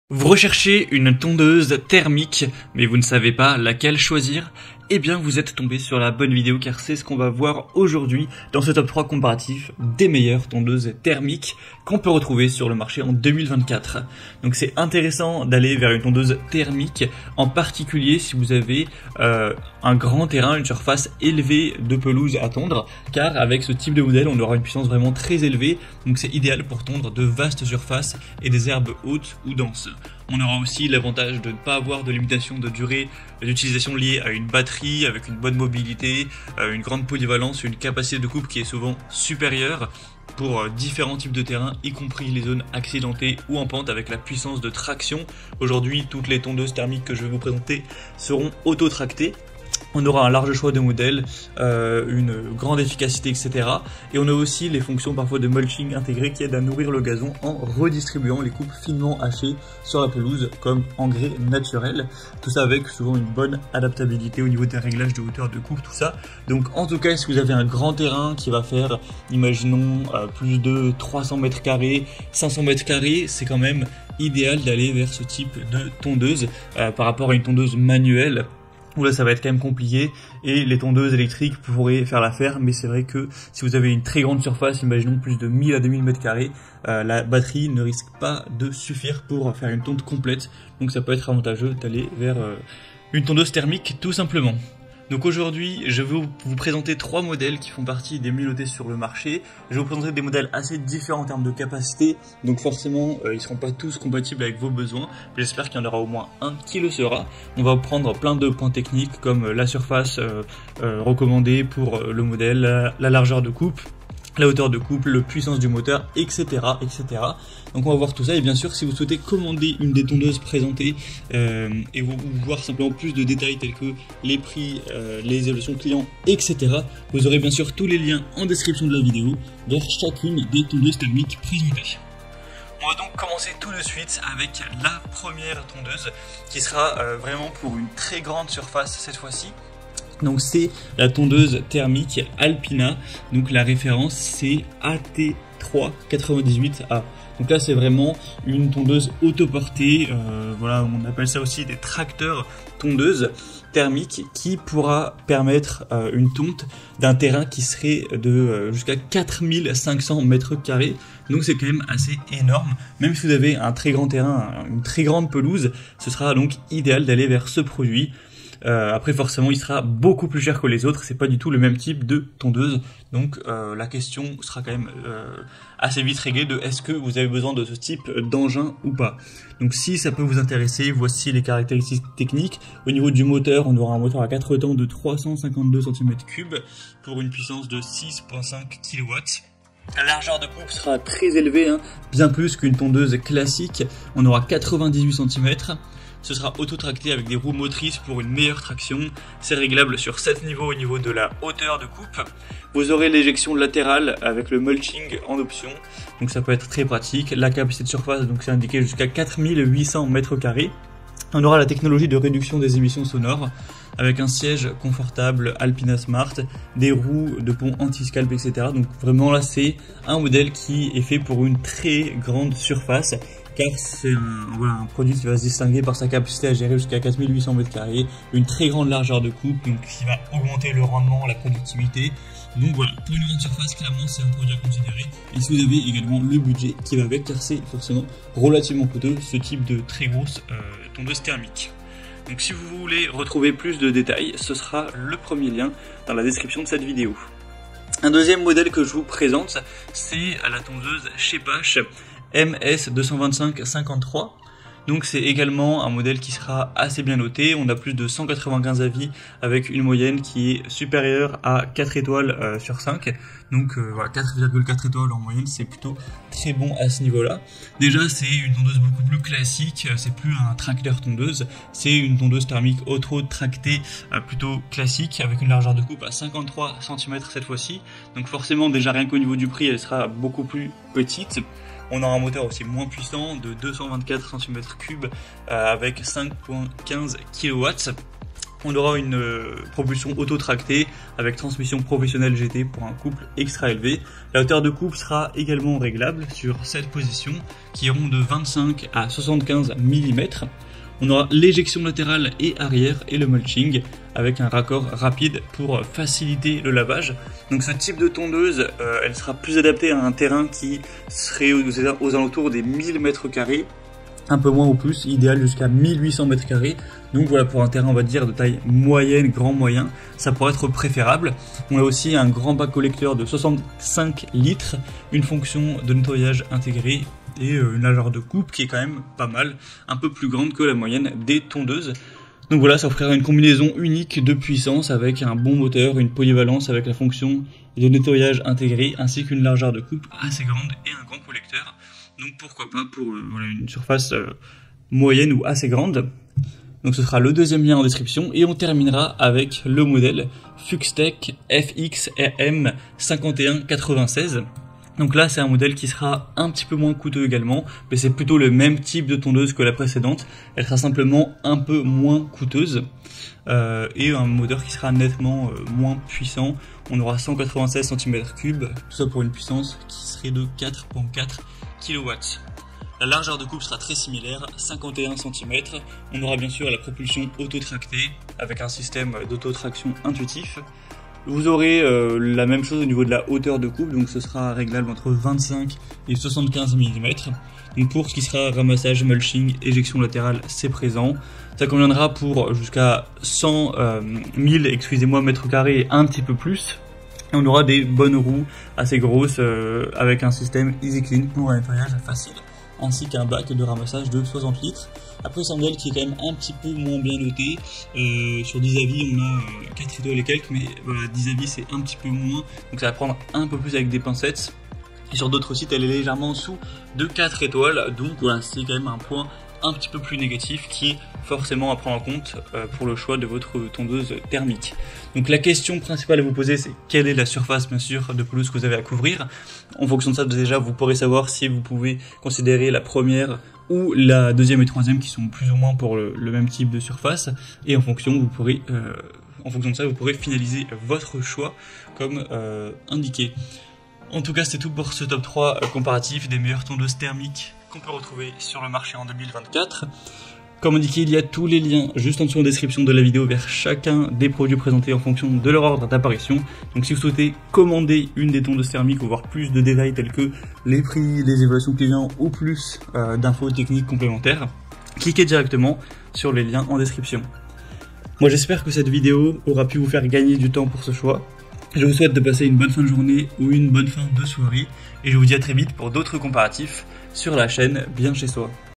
Vous recherchez une tondeuse thermique, mais vous ne savez pas laquelle choisir? Eh bien, vous êtes tombé sur la bonne vidéo car c'est ce qu'on va voir aujourd'hui dans ce top 3 comparatif des meilleures tondeuses thermiques qu'on peut retrouver sur le marché en 2024. Donc c'est intéressant d'aller vers une tondeuse thermique, en particulier si vous avez un grand terrain, une surface élevée de pelouse à tondre, car avec ce type de modèle, on aura une puissance vraiment très élevée, donc c'est idéal pour tondre de vastes surfaces et des herbes hautes ou denses. On aura aussi l'avantage de ne pas avoir de limitation de durée d'utilisation liée à une batterie avec une bonne mobilité, une grande polyvalence, une capacité de coupe qui est souvent supérieure pour différents types de terrains, y compris les zones accidentées ou en pente avec la puissance de traction. Aujourd'hui, toutes les tondeuses thermiques que je vais vous présenter seront auto-tractées. On aura un large choix de modèles, une grande efficacité, etc. Et on a aussi les fonctions parfois de mulching intégrées qui aident à nourrir le gazon en redistribuant les coupes finement hachées sur la pelouse comme engrais naturel. Tout ça avec souvent une bonne adaptabilité au niveau des réglages de hauteur de coupe, tout ça. Donc en tout cas, si vous avez un grand terrain qui va faire, imaginons, plus de 300 mètres carrés, 500 mètres carrés, c'est quand même idéal d'aller vers ce type de tondeuse par rapport à une tondeuse manuelle, où là ça va être quand même compliqué et les tondeuses électriques pourraient faire l'affaire, mais c'est vrai que si vous avez une très grande surface, imaginons plus de 1000 à 2000 m², la batterie ne risque pas de suffire pour faire une tonte complète, donc ça peut être avantageux d'aller vers une tondeuse thermique tout simplement. Donc aujourd'hui, je vais vous présenter 3 modèles qui font partie des mieux notés sur le marché. Je vais vous présenter des modèles assez différents en termes de capacité, donc forcément ils ne seront pas tous compatibles avec vos besoins. J'espère qu'il y en aura au moins un qui le sera. On va prendre plein de points techniques comme la surface recommandée pour le modèle, la largeur de coupe, la hauteur de coupe, la puissance du moteur, etc., etc. Donc on va voir tout ça, et bien sûr si vous souhaitez commander une des tondeuses présentées et vous voir simplement plus de détails tels que les prix, les évolutions clients, etc., vous aurez bien sûr tous les liens en description de la vidéo vers chacune des tondeuses thermiques présentées. On va donc commencer tout de suite avec la première tondeuse qui sera vraiment pour une très grande surface cette fois-ci. Donc c'est la tondeuse thermique Alpina, donc la référence c'est AT398A. Donc là c'est vraiment une tondeuse autoportée, voilà, on appelle ça aussi des tracteurs tondeuses thermiques qui pourra permettre une tonte d'un terrain qui serait de jusqu'à 4500 m². Donc c'est quand même assez énorme. Même si vous avez un très grand terrain, une très grande pelouse, ce sera donc idéal d'aller vers ce produit. Après forcément il sera beaucoup plus cher que les autres, c'est pas du tout le même type de tondeuse, donc la question sera quand même assez vite réglée de est-ce que vous avez besoin de ce type d'engin ou pas. Donc si ça peut vous intéresser, voici les caractéristiques techniques. Au niveau du moteur, on aura un moteur à 4 temps de 352 cm3 pour une puissance de 6,5 kW. La largeur de coupe sera très élevée, bien plus qu'une tondeuse classique, on aura 98 cm. Ce sera auto-tracté avec des roues motrices pour une meilleure traction. C'est réglable sur 7 niveaux au niveau de la hauteur de coupe. Vous aurez l'éjection latérale avec le mulching en option. Donc ça peut être très pratique. La capacité de surface, donc c'est indiqué jusqu'à 4800 m². On aura la technologie de réduction des émissions sonores avec un siège confortable Alpina Smart, des roues de pont anti-scalp, etc. Donc vraiment là c'est un modèle qui est fait pour une très grande surface, car c'est un produit qui va se distinguer par sa capacité à gérer jusqu'à 4800 m², une très grande largeur de coupe, donc qui va augmenter le rendement, la productivité. Donc voilà, pour une grande surface, clairement c'est un produit à considérer. Et si vous avez également le budget qui va avec, car c'est forcément relativement coûteux ce type de très grosse tondeuse thermique. Donc si vous voulez retrouver plus de détails, ce sera le premier lien dans la description de cette vidéo. Un deuxième modèle que je vous présente, c'est la tondeuse Schepasch MS225-53. Donc c'est également un modèle qui sera assez bien noté. On a plus de 195 avis avec une moyenne qui est supérieure à 4 étoiles sur 5. Donc voilà, 4,4 étoiles en moyenne, c'est plutôt très bon à ce niveau-là. Déjà c'est une tondeuse beaucoup plus classique, c'est plus un tracteur tondeuse, c'est une tondeuse thermique auto-tractée plutôt classique avec une largeur de coupe à 53 cm cette fois-ci. Donc forcément déjà rien qu'au niveau du prix elle sera beaucoup plus petite. On aura un moteur aussi moins puissant de 224 cm3 avec 5,15 kW. On aura une propulsion auto-tractée avec transmission professionnelle GT pour un couple extra élevé. La hauteur de couple sera également réglable sur 7 positions qui iront de 25 à 75 mm. On aura l'éjection latérale et arrière et le mulching avec un raccord rapide pour faciliter le lavage. Donc ce type de tondeuse, elle sera plus adaptée à un terrain qui serait aux alentours des 1000 m², un peu moins ou plus, idéal jusqu'à 1800 m². Donc voilà, pour un terrain on va dire de taille moyenne, grand moyen, ça pourrait être préférable. On a aussi un grand bac collecteur de 65 litres, une fonction de nettoyage intégrée et une largeur de coupe qui est quand même pas mal, un peu plus grande que la moyenne des tondeuses. Donc voilà, ça offrira une combinaison unique de puissance avec un bon moteur, une polyvalence avec la fonction de nettoyage intégrée ainsi qu'une largeur de coupe assez grande et un grand collecteur. Donc pourquoi pas pour une surface moyenne ou assez grande. Donc ce sera le deuxième lien en description et on terminera avec le modèle Fuxtech FX-RM 5196. Donc là c'est un modèle qui sera un petit peu moins coûteux également, mais c'est plutôt le même type de tondeuse que la précédente. Elle sera simplement un peu moins coûteuse et un moteur qui sera nettement moins puissant. On aura 196 cm3, tout ça pour une puissance qui serait de 4,4 kW. La largeur de coupe sera très similaire, 51 cm. On aura bien sûr la propulsion auto-tractée avec un système d'autotraction intuitif. Vous aurez la même chose au niveau de la hauteur de coupe, donc ce sera réglable entre 25 et 75 mm. Donc pour ce qui sera ramassage, mulching, éjection latérale, c'est présent. Ça conviendra pour jusqu'à 100 000 m², et un petit peu plus. Et on aura des bonnes roues assez grosses avec un système Easy Clean pour un nettoyage facile, ainsi qu'un bac de ramassage de 60 litres. Après c'est un modèle qui est quand même un petit peu moins bien noté, sur 10 avis on a 4 étoiles et quelques, mais voilà, 10 avis c'est un petit peu moins, donc ça va prendre un peu plus avec des pincettes. Et sur d'autres sites elle est légèrement en dessous de 4 étoiles, donc voilà, c'est quand même un point un petit peu plus négatif qui est forcément à prendre en compte pour le choix de votre tondeuse thermique. Donc la question principale à vous poser, c'est quelle est la surface bien sûr de pelouse que vous avez à couvrir. En fonction de ça déjà vous pourrez savoir si vous pouvez considérer la première ou la deuxième et troisième qui sont plus ou moins pour le même type de surface, et en fonction vous pourrez en fonction de ça vous pourrez finaliser votre choix comme indiqué. En tout cas c'était tout pour ce top 3 comparatif des meilleures tondeuses thermiques qu'on peut retrouver sur le marché en 2024. Comme indiqué, il y a tous les liens juste en dessous en description de la vidéo vers chacun des produits présentés en fonction de leur ordre d'apparition. Donc si vous souhaitez commander une des tondeuses thermiques ou voir plus de détails tels que les prix, les évaluations clients ou plus d'infos techniques complémentaires, cliquez directement sur les liens en description. Moi j'espère que cette vidéo aura pu vous faire gagner du temps pour ce choix. Je vous souhaite de passer une bonne fin de journée ou une bonne fin de soirée et je vous dis à très vite pour d'autres comparatifs sur la chaîne Bien Chez Soi.